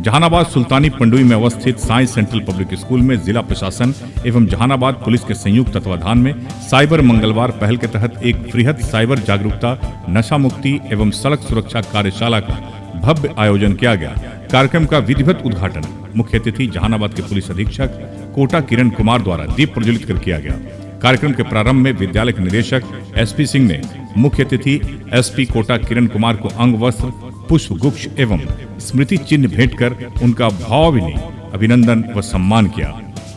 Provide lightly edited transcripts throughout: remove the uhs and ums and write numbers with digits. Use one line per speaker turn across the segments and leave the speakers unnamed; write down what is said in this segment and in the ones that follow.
जहानाबाद सुल्तानी पंडुई में अवस्थित science central public school में जिला प्रशासन एवं जहानाबाद पुलिस के संयुक्त तत्वाधान में साइबर मंगलवार पहल के तहत एक वृहद साइबर जागरूकता, नशा मुक्ति एवं सड़क सुरक्षा कार्यशाला का भव्य आयोजन किया गया। कार्यक्रम का विधिवत उद्घाटन मुख्य अतिथि जहानाबाद के पुलिस अधीक्षक कोटा किरण कुमार द्वारा दीप प्रज्वलित कर किया गया। कार्यक्रम के प्रारंभ में विद्यालय के निदेशक एसपी सिंह ने मुख्य अतिथि एसपी कोटा किरण कुमार को अंग वस्त्र, पुष्प गुच्छ एवं स्मृति चिन्ह भेंट कर उनका भावभीनी अभिनंदन व सम्मान किया।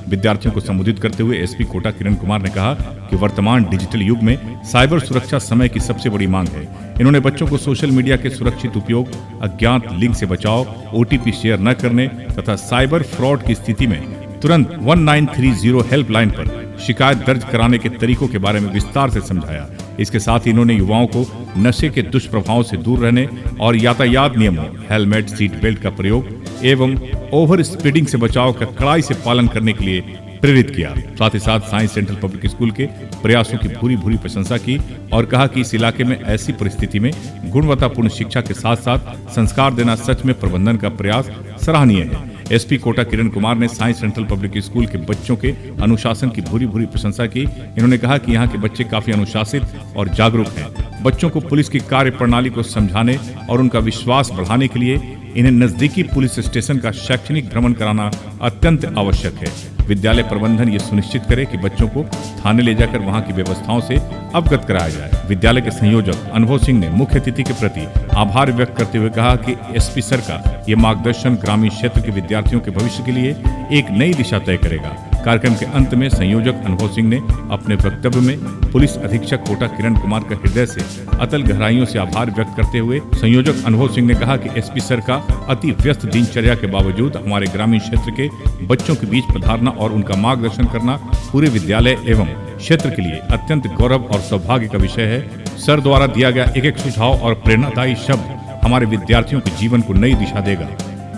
विद्यार्थियों को संबोधित करते हुए एसपी कोटा किरण कुमार ने कहा कि वर्तमान डिजिटल युग में साइबर सुरक्षा समय की सबसे बड़ी मांग है। इन्होंने बच्चों को सोशल मीडिया के सुरक्षित उपयोग, अज्ञात लिंक से बचाव, ओटीपी शेयर न करने तथा साइबर फ्रॉड की स्थिति में तुरंत 1930 हेल्पलाइन पर शिकायत दर्ज कराने के तरीकों के बारे में विस्तार से समझाया। इसके साथ ही इन्होंने युवाओं को नशे के दुष्प्रभावों से दूर रहने और यातायात नियमों, हेलमेट, सीट बेल्ट का प्रयोग एवं ओवर स्पीडिंग से बचाव का कड़ाई से पालन करने के लिए प्रेरित किया। साथ ही साथ साइंस सेंट्रल पब्लिक स्कूल के प्रयासों की भूरी भूरी प्रशंसा की और कहा कि इस इलाके में ऐसी परिस्थिति में गुणवत्तापूर्ण शिक्षा के साथ साथ संस्कार देना सच में प्रबंधन का प्रयास सराहनीय है। एसपी कोटा किरण कुमार ने साइंस सेंट्रल पब्लिक स्कूल के बच्चों के अनुशासन की भूरी भूरी प्रशंसा की। इन्होंने कहा कि यहाँ के बच्चे काफी अनुशासित और जागरूक हैं। बच्चों को पुलिस की कार्य प्रणाली को समझाने और उनका विश्वास बढ़ाने के लिए इन्हें नजदीकी पुलिस स्टेशन का शैक्षणिक भ्रमण कराना अत्यंत आवश्यक है। विद्यालय प्रबंधन ये सुनिश्चित करे कि बच्चों को थाने ले जाकर वहां की व्यवस्थाओं से अवगत कराया जाए। विद्यालय के संयोजक अनुभव सिंह ने मुख्य अतिथि के प्रति आभार व्यक्त करते हुए कहा कि एसपी सर का ये मार्गदर्शन ग्रामीण क्षेत्र के विद्यार्थियों के भविष्य के लिए एक नई दिशा तय करेगा। कार्यक्रम के अंत में संयोजक अनुभव सिंह ने अपने वक्तव्य में पुलिस अधीक्षक कोटा किरण कुमार का हृदय से अतल गहराइयों से आभार व्यक्त करते हुए संयोजक अनुभव सिंह ने कहा कि एसपी सर का अति व्यस्त दिनचर्या के बावजूद हमारे ग्रामीण क्षेत्र के बच्चों के बीच पधारना और उनका मार्गदर्शन करना पूरे विद्यालय एवं क्षेत्र के लिए अत्यंत गौरव और सौभाग्य का विषय है। सर द्वारा दिया गया एक एक सुझाव और प्रेरणादायी शब्द हमारे विद्यार्थियों के जीवन को नई दिशा देगा।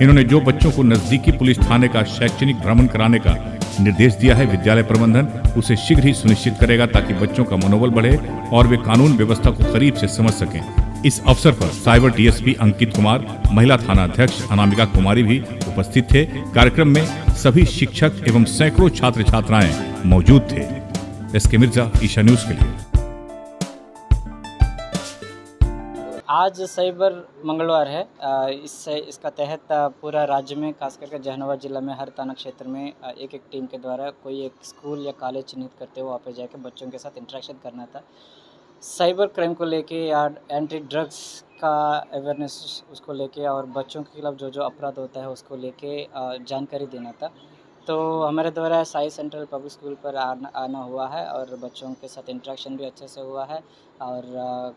इन्होंने जो बच्चों को नजदीकी पुलिस थाने का शैक्षणिक भ्रमण कराने का निर्देश दिया है, विद्यालय प्रबंधन उसे शीघ्र ही सुनिश्चित करेगा ताकि बच्चों का मनोबल बढ़े और वे कानून व्यवस्था को करीब से समझ सकें। इस अवसर पर साइबर डीएसपी अंकित कुमार, महिला थाना अध्यक्ष अनामिका कुमारी भी उपस्थित थे। कार्यक्रम में सभी शिक्षक एवं सैकड़ों छात्र छात्राएं मौजूद थे। एसके मिर्जा, ईशा न्यूज के लिए।
आज साइबर मंगलवार है। इसका तहत पूरा राज्य में, खास करके जहानाबाद जिला में हर थाना क्षेत्र में एक टीम के द्वारा कोई एक स्कूल या कॉलेज चिन्हित करते हुए वहाँ पे जाकर बच्चों के साथ इंटरेक्शन करना था। साइबर क्राइम को लेके या एंटी ड्रग्स का अवेयरनेस उसको लेके और बच्चों के खिलाफ जो जो अपराध होता है उसको लेके जानकारी देना था। तो हमारे द्वारा साई सेंट्रल पब्लिक स्कूल पर आना हुआ है और बच्चों के साथ इंटरेक्शन भी अच्छे से हुआ है और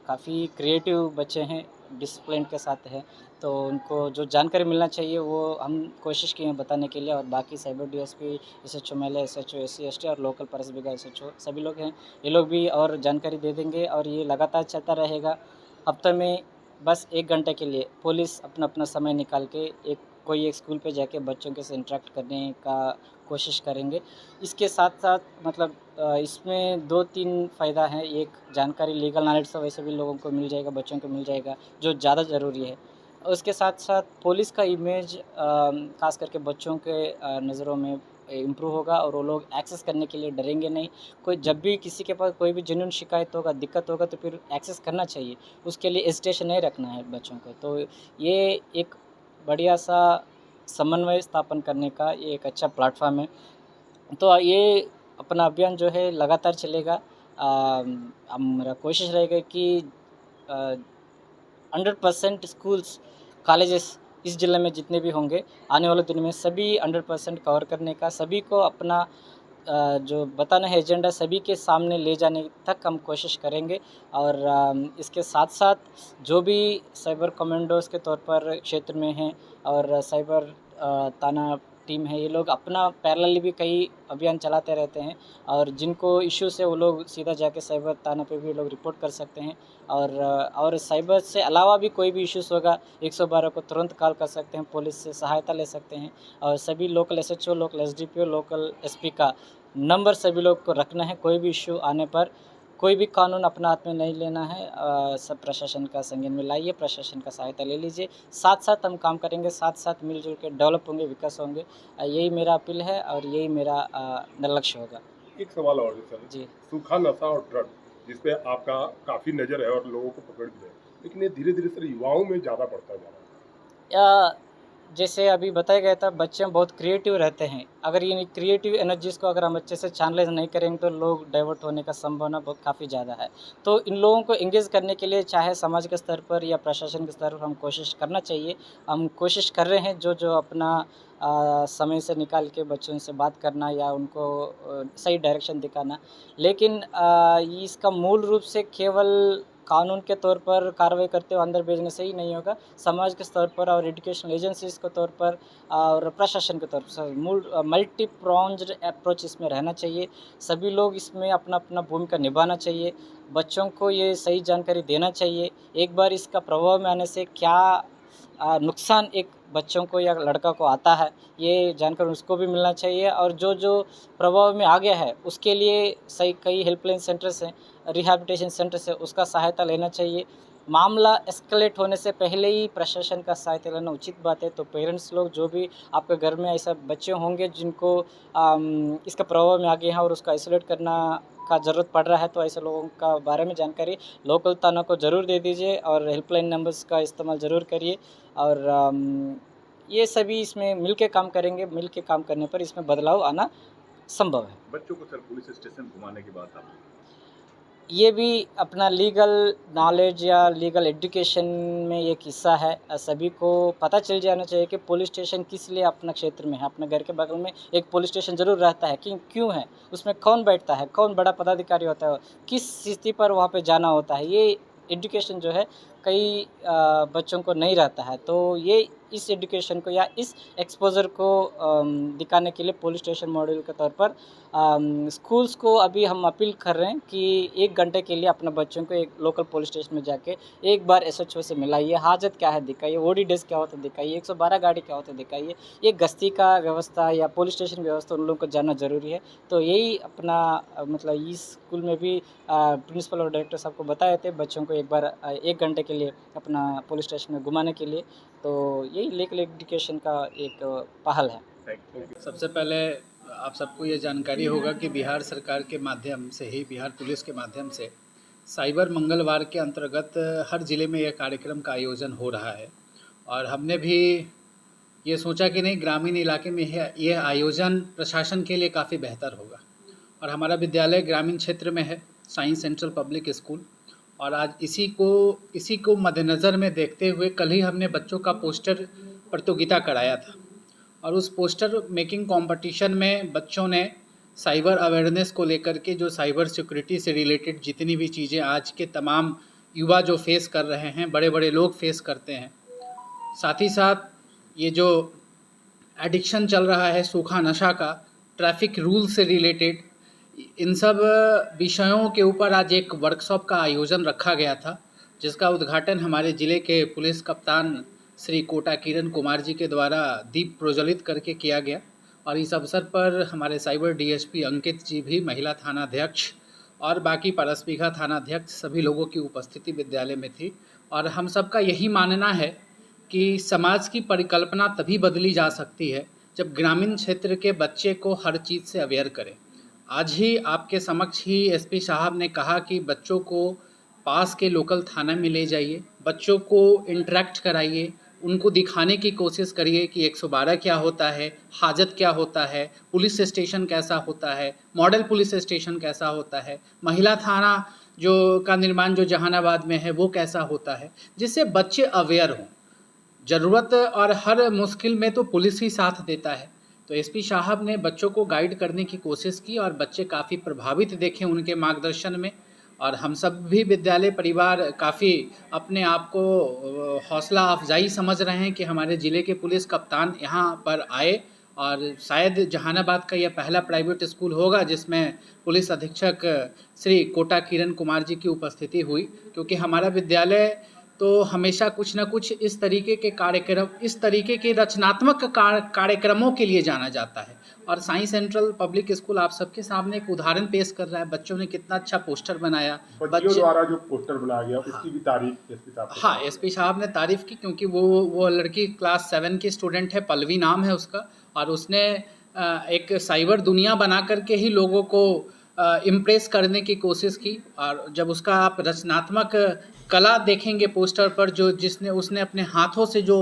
काफ़ी क्रिएटिव बच्चे हैं, डिसिप्लिन के साथ हैं। तो उनको जो जानकारी मिलना चाहिए वो हम कोशिश किए हैं बताने के लिए। और बाकी साइबर डीएसपी, एसएचओ महिला, एसएचओ एससी एसटी और लोकल परसबिगा एसएचओ सभी लोग हैं, ये लोग भी और जानकारी दे देंगे और ये लगातार चलता रहेगा। हफ्ते में बस 1 घंटे के लिए पुलिस अपना अपना समय निकाल के कोई एक स्कूल पे जाके बच्चों के साथ इंटरेक्ट करने का कोशिश करेंगे। इसके साथ साथ मतलब इसमें 2-3 फ़ायदा है। एक, जानकारी लीगल नॉलेज तो वैसे भी लोगों को मिल जाएगा, बच्चों को मिल जाएगा, जो ज़्यादा ज़रूरी है। उसके साथ साथ पुलिस का इमेज खास करके बच्चों के नज़रों में इम्प्रूव होगा और वो लोग एक्सेस करने के लिए डरेंगे नहीं। कोई जब भी किसी के पास कोई भी जेन्युइन शिकायत होगा, दिक्कत होगा तो फिर एक्सेस करना चाहिए, उसके लिए हेजिटेशन नहीं रखना है बच्चों को। तो ये एक बढ़िया सा समन्वय स्थापन करने का ये एक अच्छा प्लेटफॉर्म है। तो ये अपना अभियान जो है लगातार चलेगा। हमारा कोशिश रहेगा कि 100% स्कूल्स, कॉलेजेस इस ज़िले में जितने भी होंगे आने वाले दिन में सभी 100% कवर करने का, सभी को अपना जो बताना है एजेंडा सभी के सामने ले जाने तक हम कोशिश करेंगे। और इसके साथ साथ जो भी साइबर कमांडोज़ के तौर पर क्षेत्र में हैं और साइबर थाना टीम है, ये लोग अपना पैरेलली भी कई अभियान चलाते रहते हैं और जिनको इश्यूज़ है वो लोग सीधा जाके साइबर थाना पे भी लोग रिपोर्ट कर सकते हैं। और साइबर से अलावा भी कोई भी इश्यूज़ होगा 112 को तुरंत कॉल कर सकते हैं, पुलिस से सहायता ले सकते हैं। और सभी local SHO, local SDPO, local SP का नंबर सभी लोग को रखना है। कोई भी इश्यू आने पर कोई भी कानून अपना हाथ में नहीं लेना है, सब प्रशासन का संज्ञान में लाइए, प्रशासन का सहायता ले लीजिए, साथ साथ हम काम करेंगे, साथ साथ मिलजुल के डेवलप होंगे, विकास होंगे। यही मेरा अपील है और यही मेरा लक्ष्य होगा।
एक सवाल और है सर,
जी।
सूखा नशा और ड्रग जिस पे आपका काफी नजर है और लोगों को पकड़ भी है, लेकिन ये धीरे धीरे सर युवाओं में ज्यादा बढ़ता जा रहा है।
या जैसे अभी बताया गया था, बच्चे बहुत क्रिएटिव रहते हैं। अगर ये क्रिएटिव एनर्जीज़ को अगर हम अच्छे से चैनलाइज़ नहीं करेंगे तो लोग डाइवर्ट होने का संभावना बहुत काफ़ी ज़्यादा है। तो इन लोगों को एंगेज करने के लिए चाहे समाज के स्तर पर या प्रशासन के स्तर पर हम कोशिश करना चाहिए। हम कोशिश कर रहे हैं जो अपना समय से निकाल के बच्चों से बात करना या उनको सही डायरेक्शन दिखाना। लेकिन इसका मूल रूप से केवल कानून के तौर पर कार्रवाई करते हुए अंदर भेजने से ही नहीं होगा। समाज के स्तर पर और एजुकेशनल एजेंसीज़ के तौर पर और प्रशासन के तौर पर मूल मल्टी प्रोन्ज्ड अप्रोच इसमें रहना चाहिए। सभी लोग इसमें अपना भूमिका निभाना चाहिए। बच्चों को ये सही जानकारी देना चाहिए। एक बार इसका प्रभाव में आने से क्या नुकसान एक बच्चों को या लड़का को आता है, ये जानकर उसको भी मिलना चाहिए। और जो प्रभाव में आ गया है उसके लिए सही कई हेल्पलाइन सेंटर्स हैं, रिहैबिलिटेशन सेंटर्स है, उसका सहायता लेना चाहिए। मामला एस्केलेट होने से पहले ही प्रशासन का सहायता लेना उचित बात है। तो पेरेंट्स लोग जो भी आपके घर में ऐसा बच्चे होंगे जिनको इसका प्रभाव में आ गए हैं और उसका आइसोलेट करना का ज़रूरत पड़ रहा है, तो ऐसे लोगों का बारे में जानकारी लोकल थाना को ज़रूर दे दीजिए और हेल्पलाइन नंबर्स का इस्तेमाल ज़रूर करिए। और ये सभी इसमें मिल के काम करेंगे, मिल के काम करने पर इसमें बदलाव आना संभव है।
बच्चों को सर पुलिस स्टेशन घुमाने की बात आप,
ये भी अपना लीगल नॉलेज या लीगल एजुकेशन में एक हिस्सा है। सभी को पता चल जाना चाहिए कि पुलिस स्टेशन किस लिए अपना क्षेत्र में है। अपने घर के बगल में एक पुलिस स्टेशन ज़रूर रहता है, क्यों है, उसमें कौन बैठता है, कौन बड़ा पदाधिकारी होता है, किस स्थिति पर वहाँ पे जाना होता है। ये एजुकेशन जो है कई बच्चों को नहीं रहता है। तो ये इस एजुकेशन को या इस एक्सपोज़र को दिखाने के लिए पुलिस स्टेशन मॉडल के तौर पर स्कूल्स को अभी हम अपील कर रहे हैं कि 1 घंटे के लिए अपने बच्चों को एक लोकल पुलिस स्टेशन में जाके एक बार एसएचओ से मिलाइए, हाजत क्या है दिखाइए, ओडी डेस्क क्या होता है दिखाइए, 112 गाड़ी क्या होता है दिखाइए। ये गश्ती का व्यवस्था या पुलिस स्टेशन व्यवस्था उन लोगों को जानना ज़रूरी है। तो यही अपना मतलब इस स्कूल में भी प्रिंसिपल और डायरेक्टर साहब को बताए थे बच्चों को एक बार 1 घंटे के लिए अपना पुलिस स्टेशन में घुमाने के लिए। तो यही लीगल एजुकेशन का एक पहल है।
सबसे पहले आप सबको ये जानकारी होगा कि बिहार सरकार के माध्यम से ही, बिहार पुलिस के माध्यम से साइबर मंगलवार के अंतर्गत हर ज़िले में यह कार्यक्रम का आयोजन हो रहा है। और हमने भी ये सोचा कि नहीं, ग्रामीण इलाके में यह आयोजन प्रशासन के लिए काफ़ी बेहतर होगा। और हमारा विद्यालय ग्रामीण क्षेत्र में है, साइंस सेंट्रल पब्लिक स्कूल। और आज इसी को मद्देनज़र में देखते हुए कल ही हमने बच्चों का पोस्टर प्रतियोगिता कराया था। और उस पोस्टर मेकिंग कंपटीशन में बच्चों ने साइबर अवेयरनेस को लेकर के, जो साइबर सिक्योरिटी से रिलेटेड जितनी भी चीज़ें आज के तमाम युवा जो फेस कर रहे हैं, बड़े बड़े लोग फेस करते हैं, साथ ही साथ ये जो एडिक्शन चल रहा है सूखा नशा का, ट्रैफिक रूल से रिलेटेड, इन सब विषयों के ऊपर आज एक वर्कशॉप का आयोजन रखा गया था, जिसका उद्घाटन हमारे ज़िले के पुलिस कप्तान श्री कोटा किरण कुमार जी के द्वारा दीप प्रज्वलित करके किया गया। और इस अवसर पर हमारे साइबर डीएसपी अंकित जी भी, महिला थानाध्यक्ष और बाकी परसबीघा थानाध्यक्ष, सभी लोगों की उपस्थिति विद्यालय में थी। और हम सबका यही मानना है कि समाज की परिकल्पना तभी बदली जा सकती है जब ग्रामीण क्षेत्र के बच्चे को हर चीज़ से अवेयर करें। आज ही आपके समक्ष ही एसपी साहब ने कहा कि बच्चों को पास के लोकल थाना में ले जाइए, बच्चों को इंटरेक्ट कराइए, उनको दिखाने की कोशिश करिए कि 112 क्या होता है, हाजत क्या होता है, पुलिस स्टेशन कैसा होता है, मॉडल पुलिस स्टेशन कैसा होता है, महिला थाना जो का निर्माण जो जहानाबाद में है वो कैसा होता है, जिससे बच्चे अवेयर हों। ज़रूरत और हर मुश्किल में तो पुलिस ही साथ देता है। तो एसपी साहब ने बच्चों को गाइड करने की कोशिश की और बच्चे काफ़ी प्रभावित देखे उनके मार्गदर्शन में। और हम सब भी विद्यालय परिवार काफ़ी अपने आप को हौसला अफजाई समझ रहे हैं कि हमारे ज़िले के पुलिस कप्तान यहाँ पर आए। और शायद जहानाबाद का यह पहला प्राइवेट स्कूल होगा जिसमें पुलिस अधीक्षक श्री कोटा किरण कुमार जी की उपस्थिति हुई, क्योंकि हमारा विद्यालय तो हमेशा कुछ ना कुछ इस तरीके के कार्यक्रम, इस तरीके के रचनात्मक कार्यक्रमों के लिए जाना जाता है। और साई सेंट्रल पब्लिक स्कूल आप सबके सामने एक उदाहरण पेश कर रहा है। बच्चों ने कितना अच्छा पोस्टर बनाया,
बच्चों द्वारा जो पोस्टर बनाया गया उसकी भी तारीफ एसपी साहब ने
हाँ, एसपी साहब ने तारीफ़ की, क्योंकि वो लड़की क्लास 7 की स्टूडेंट है, पल्लवी नाम है उसका, और उसने एक साइबर दुनिया बना करके ही लोगों को इम्प्रेस करने की कोशिश की। और जब उसका आप रचनात्मक कला देखेंगे पोस्टर पर, जिसने उसने अपने हाथों से जो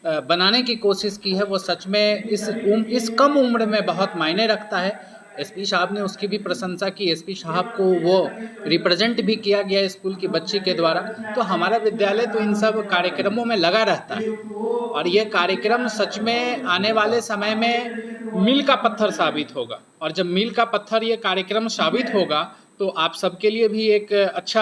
बनाने की कोशिश की है, वो सच में इस कम उम्र में बहुत मायने रखता है। एसपी साहब ने उसकी भी प्रशंसा की। एसपी साहब को वो रिप्रेजेंट भी किया गया स्कूल की बच्ची के द्वारा। तो हमारा विद्यालय तो इन सब कार्यक्रमों में लगा रहता है, और ये कार्यक्रम सच में आने वाले समय में मील का पत्थर साबित होगा। और जब मील का पत्थर ये कार्यक्रम साबित होगा तो आप सबके लिए भी एक अच्छा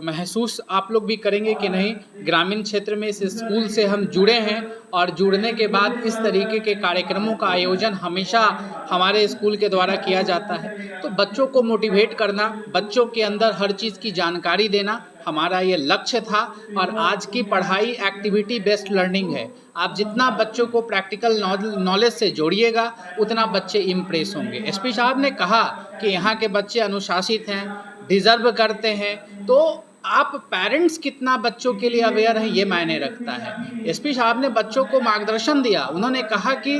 महसूस आप लोग भी करेंगे कि नहीं, ग्रामीण क्षेत्र में इस स्कूल से हम जुड़े हैं, और जुड़ने के बाद इस तरीके के कार्यक्रमों का आयोजन हमेशा हमारे स्कूल के द्वारा किया जाता है। तो बच्चों को मोटिवेट करना, बच्चों के अंदर हर चीज़ की जानकारी देना हमारा ये लक्ष्य था। और आज की पढ़ाई एक्टिविटी बेस्ड लर्निंग है। आप जितना बच्चों को प्रैक्टिकल नॉलेज से जोड़िएगा, उतना बच्चे इम्प्रेस होंगे। एसपी साहब ने कहा कि यहाँ के बच्चे अनुशासित हैं, डिज़र्व करते हैं। तो आप पेरेंट्स कितना बच्चों के लिए अवेयर हैं, ये मायने रखता है। एसपी साहब ने बच्चों को मार्गदर्शन दिया। उन्होंने कहा कि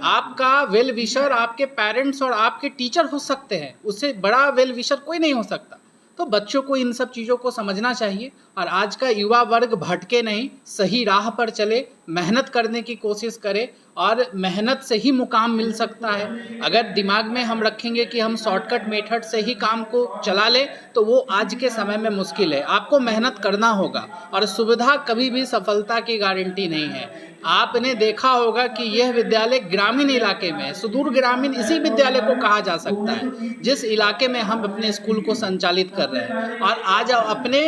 आपका वेल विशर आपके पेरेंट्स और आपके टीचर हो सकते हैं, उससे बड़ा वेल विशर कोई नहीं हो सकता। तो बच्चों को इन सब चीज़ों को समझना चाहिए, और आज का युवा वर्ग भटके नहीं, सही राह पर चले, मेहनत करने की कोशिश करे, और मेहनत से ही मुकाम मिल सकता है। अगर दिमाग में हम रखेंगे कि हम शॉर्टकट मेथड से ही काम को चला ले, तो वो आज के समय में मुश्किल है। आपको मेहनत करना होगा, और सुविधा कभी भी सफलता की गारंटी नहीं है। आपने देखा होगा कि यह विद्यालय ग्रामीण इलाके में है। सुदूर ग्रामीण इसी विद्यालय को कहा जा सकता है, जिस इलाके में हम अपने स्कूल को संचालित कर रहे हैं। और आज अपने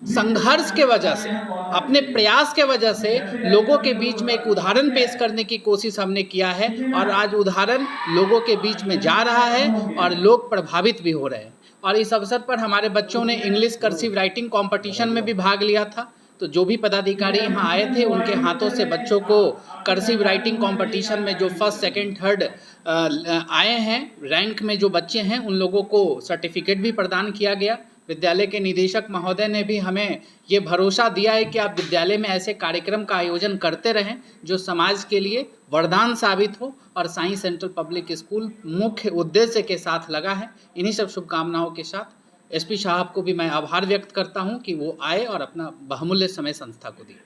संघर्ष के वजह से, अपने प्रयास के वजह से लोगों के बीच में एक उदाहरण पेश करने की कोशिश हमने किया है, और आज उदाहरण लोगों के बीच में जा रहा है और लोग प्रभावित भी हो रहे हैं। और इस अवसर पर हमारे बच्चों ने इंग्लिश कर्सिव राइटिंग कंपटीशन में भी भाग लिया था। तो जो भी पदाधिकारी यहाँ आए थे, उनके हाथों से बच्चों को कर्सिव राइटिंग कंपटीशन में जो फर्स्ट, सेकंड, थर्ड आए हैं, रैंक में जो बच्चे हैं, उन लोगों को सर्टिफिकेट भी प्रदान किया गया। विद्यालय के निदेशक महोदय ने भी हमें ये भरोसा दिया है कि आप विद्यालय में ऐसे कार्यक्रम का आयोजन करते रहें जो समाज के लिए वरदान साबित हो। और साई सेंट्रल पब्लिक स्कूल मुख्य उद्देश्य के साथ लगा है। इन्हीं सब शुभकामनाओं के साथ एसपी साहब को भी मैं आभार व्यक्त करता हूं कि वो आए और अपना बहुमूल्य समय संस्था को दिए।